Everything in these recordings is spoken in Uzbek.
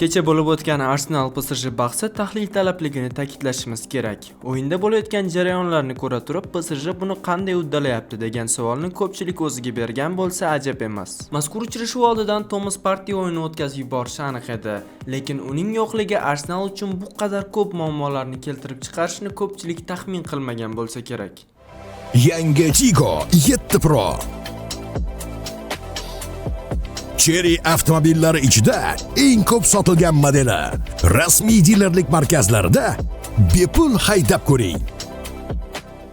Kecha bo'lib o'tgan Arsenal PSG bahsi tahlil talabligini ta'kidlashimiz kerak. O'yinda bo'layotgan jarayonlarni ko'ra turib, PSG buni qanday uddalayapti degan savolni ko'pchilik o'ziga bergan bo'lsa ajab emas. Mazkur uchrashuv oldidan Thomas Partey o'yinni o'tkazib yuborishi aniq edi, lekin uning yo'qligi Arsenal uchun bu qadar ko'p muammolarni keltirib chiqarishini ko'pchilik taxmin qilmagan bo'lsa kerak. Yangi Tigo 7 Pro Cherry avtomobillari ichida eng ko'p sotilgan modeli. Rasmiy dilerlik markazlarida bepul haydab ko'ring.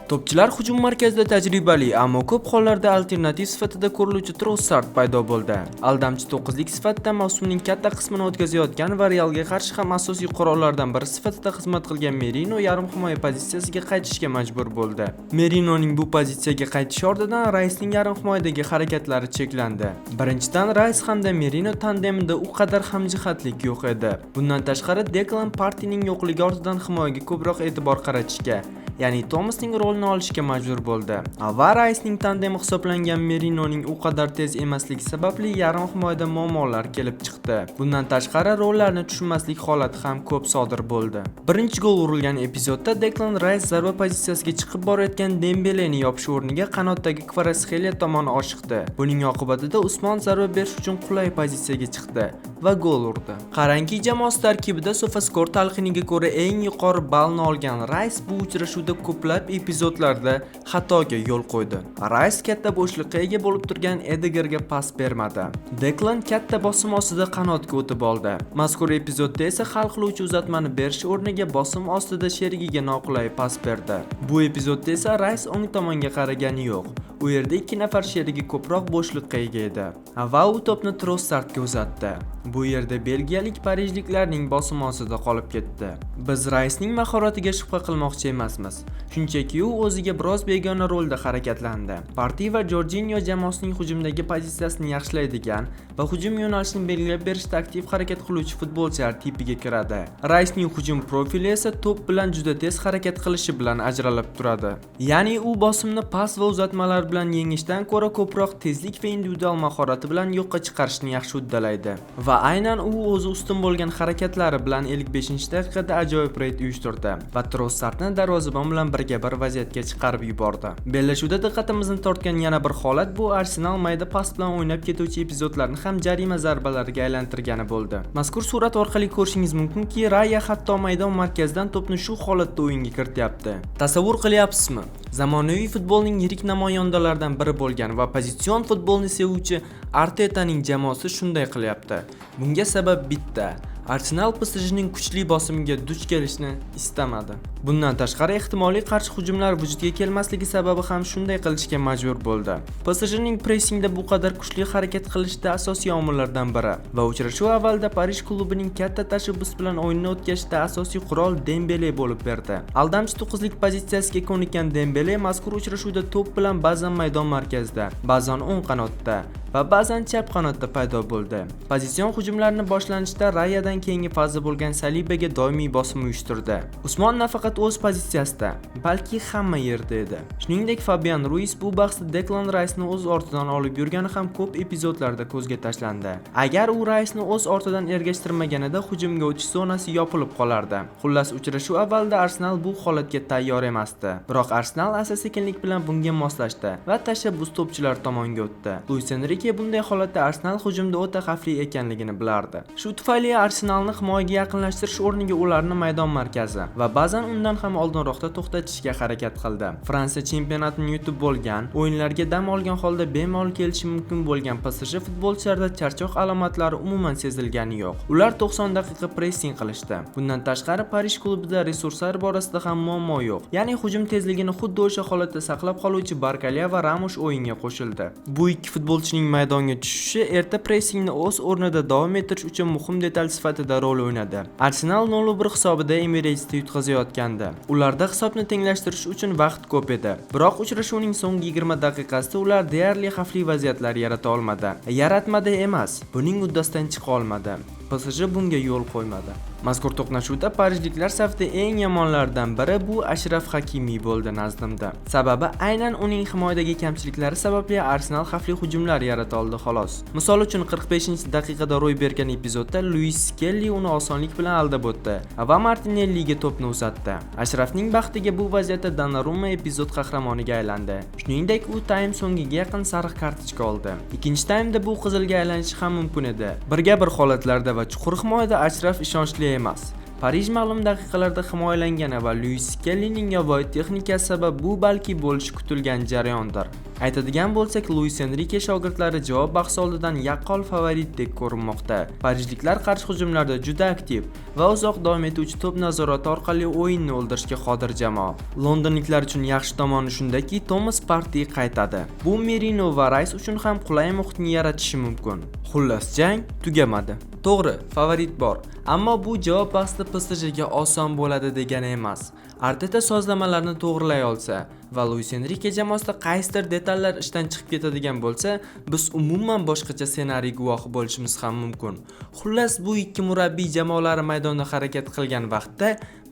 To'pchilar hujum markazida tajribali, ammo ko'p hollarda alternativ sifatida ko'riluvchi Trossard paydo bo'ldi. Aldamchi 9lik sifatida mavsumning katta qismini o'tkazayotgan va Realga qarshi ham asosiy qurollardan biri sifatida xizmat qilgan Merino yarim himoya pozitsiyasiga qaytishga majbur bo'ldi. Merinoning bu pozitsiyaga qaytishi ortidan Raisning yarim himoyadagi harakatlari cheklandi. Birinchidan, Rais hamda Merino tandemida u qadar hamjihatlik yo'q edi. Bundan tashqari, Declan Parteyning yo'qligi ortidan himoyaga ko'proq e'tibor qaratishga, ya'ni Thomasning rolini olishga majbur bo'ldi. Va Raisning tandemi hisoblangan Merinoning u qadar tez emasligi sababli yarim himoyada muammolar kelib chiqdi. Bundan tashqari, rollarni tushunmaslik holati ham ko'p sodir bo'ldi. Birinchi gol urilgan epizodda Declan Rice zarba pozitsiyasiga chiqib borayotgan Dembeleni yopish o'rniga qanotdagi Kvaratskhelia tomon oshiqdi. Buning oqibatida Usmon zarba berish uchun qulay pozitsiyaga chiqdi va gol urdi. Qarangki, jamoasi tarkibida SofaScore talqiniga ko'ra eng yuqori ballni olgan Rice bu uchrashuvda ko'plab epizodlarda xatoga yo'l qo'ydi. Rice katta bo'shliqqa ega bo'lib turgan Edgarga pas bermadi. Declan katta bosim ostida qanotga o'tib oldi. Mazkur epizodda esa hal qiluvchi uzatmani berish o'rniga bosim ostida sherigiga noqulay pas berdi. Bu epizodda esa Rice o'ng tomonga qaragani yo'q. U yerda ikki nafar sherigi ko'proq bo'shliqqa ega edi. Va u to'pni Trossardga uzatdi. Bu yerda belgiyalik parijliklarning bosim ostida qolib ketdi. Biz Ricening mahoratiga shubha qilmoqchi emasmiz. Shunchaki u o'ziga biroz begona rolda harakatlandi. Partey va Jorginho jamoasining hujumdagi pozitsiyasini yaxshilaydigan va hujum yo'nalishini belgilab berishda aktiv harakat qiluvchi futbolchilar tipiga kiradi. Ricening hujum profili esa to'p bilan juda tez harakat qilishi bilan ajralib turadi. Ya'ni u bosimni pas va uzatmalar bilan yengishdan ko'ra ko'proq tezlik va individual mahorati bilan yo'qqa chiqarishni yaxshi uddalaydi. Va aynan u o'zi ustun bo'lgan harakatlari bilan 55-daqiqada ajoyib reyd uyushtirdi va Trossardni darvozabon bilan birga bir vaziyatga chiqarib yubordi. Bellashuvda diqqatimizni tortgan yana bir holat bu Arsenal mayda pas bilan o'ynab ketuvchi epizodlarni ham jarima zarbalariga aylantirgani bo'ldi. Mazkur surat orqali ko'rishingiz mumkinki, Raya hatto maydon markazidan to'pni shu holatda o'yinga kirityapti. Tasavvur qilyapsizmi? Zamonaviy futbolning yirik namoyandalaridan biri bo'lgan va pozitsion futbolni sevuvchi Artetaning jamoasi shunday qilyapti. Bunga sabab bitta. Arsenal PSJning kuchli bosimiga duch kelishni istamadi. Bundan tashqari ehtimoliy qarshi hujumlar vujudga kelmasligi sababi ham shunday qilishga majbur bo'ldi. PSJning pressingda bu qadar kuchli harakat qilishda asosiy omillardan biri va uchrashuv avvalida Parij klubining katta tashabbus bilan o'yinni o'tkazishda asosiy qurol Dembele bo'lib berdi. Aldamchi 9lik pozitsiyasiga ko'nikkan Dembele mazkur uchrashuvda to'p bilan ba'zan maydon markazida, ba'zan o'ng qanotda va ba'zan chap qanotda paydo bo'ldi. Pozitsion hujumlarni boshlanishda Rayadan keyingi fazda bo'lgan Salibaga doimiy bosim uyushtirdi. Usmon nafaqat o'z pozitsiyasida, balki hamma yerda edi. Shuningdek, Fabian Ruiz bu bahsda Declan Rice'ni o'z ortidan olib yurgani ham ko'p epizodlarda ko'zga tashlandi. Agar u Rice'ni o'z ortidan ergashtirmaganida hujumga o'tish zonasi yopilib qolardi. Xullas, uchrashuv avvalida Arsenal bu holatga tayyor emasdi. Biroq Arsenal asta-sekinlik bilan bunga moslashdi va tashabbus to'pchilar tomonga o'tdi. Luis Enrique bunday holatda Arsenal hujumda o'ta xavfli ekanligini bilardi. Shu tufayli Arsenalni himoyaga yaqinlashtirish o'rniga ularni maydon markazi va ba'zan undan ham oldinroqda to'xtatishga harakat qildi. Fransiya chempionatini yutib bo'lgan, o'yinlarga dam olgan holda bemalol kelishi mumkin bo'lgan PSG futbolchilarda charchoq alomatlari umuman sezilgani yo'q. Ular 90 daqiqa pressing qilishdi. Bundan tashqari Parij klubida resurslar borasida ham muammo yo'q. Ya'ni hujum tezligini xuddi o'sha holatda saqlab qoluvchi Barkalya va Ramos o'yinga qo'shildi. Bu ikki futbolchining maydonga tushishi erta pressingni o'z o'rnida davom ettirish uchun muhim detal sifatida rol o'ynadi. Arsenal 0-1 hisobida Emiratesda yutqazayotgandi. Ularda hisobni tenglashtirish uchun vaqt ko'p edi. Biroq uchrashuvning so'nggi 20 daqiqasida ular deyarli xavfli vaziyatlar yarata olmadi. Yaratmadi emas, buning uddasidan chiqa olmadi. PSG bunga yo'l qo'ymadi. Mazkur to'qnashuvda parijliklar safida eng yomonlardan biri bu Ashraf Hakimi bo'ldi nazdimda. Sababi aynan uning himoyadagi kamchiliklari sababli Arsenal xavfli hujumlar yarata oldi xolos. Misol uchun 45-daqiqada ro'y bergan epizodda Luis Skelly uni osonlik bilan aldab o'tdi va Martinelliga to'pni uzatdi. Ashrafning baxtiga bu vaziyatda Donnarumma epizod qahramoniga aylandi. Shuningdek, u taym so'ngiga yaqin sariq kartochka oldi. Ikkinchi taymda bu qizilga aylanishi ham mumkin edi. Birga bir holatlarda va chuqur himoyada Ashraf ishonchli emas. Parij ma'lum daqiqalarda himoyalangani va Luis Skellyning yovvoyi texnikasi sabab bu balki bo'lishi kutilgan jarayondir. Aytadigan bo'lsak, Luis Enrique shogirdlari javob bahsi oldidan yaqqol favoritdek ko'rinmoqda. Parijliklar qarshi hujumlarda juda aktiv va uzoq davom etuvchi to'p nazorati orqali o'yinni o'ldirishga qodir jamoa. Londonliklar uchun yaxshi tomoni shundaki, Thomas Partey qaytadi. Bu Merino va Rice uchun ham qulay muhitni yaratishi mumkin. Xullas, jang tugamadi. To'g'ri, favorit bor, ammo bu javob bahsida PSJga oson bo'ladi degani emas. Arteta sozlamalarni to'g'rilay olsa va Luis Enrique jamoasida qaysidir detallar ishdan chiqib ketadigan bo'lsa, biz umuman boshqacha ssenariy guvohi bo'lishimiz ham mumkin. Xullas, bu ikki murabbiy jamoalari maydonda harakat qilgan vaqtda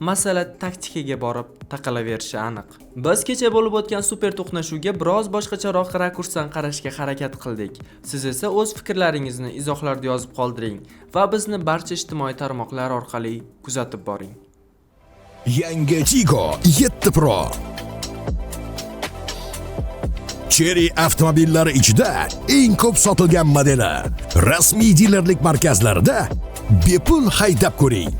masala taktikaga borib taqalaverishi aniq. Biz kecha bo'lib o'tgan super to'qnashuvga biroz boshqacharoq rakursdan qarashga harakat qildik. Siz esa o'z fikrlaringizni izohlarda yozib qoldiring va bizni barcha ijtimoiy tarmoqlar orqali kuzatib boring. Yangi Tigo 7 Pro. Cherry avtomobillari ichida eng ko'p sotilgan modeli. Rasmiy dilerlik markazlarida bepul haydab ko'ring.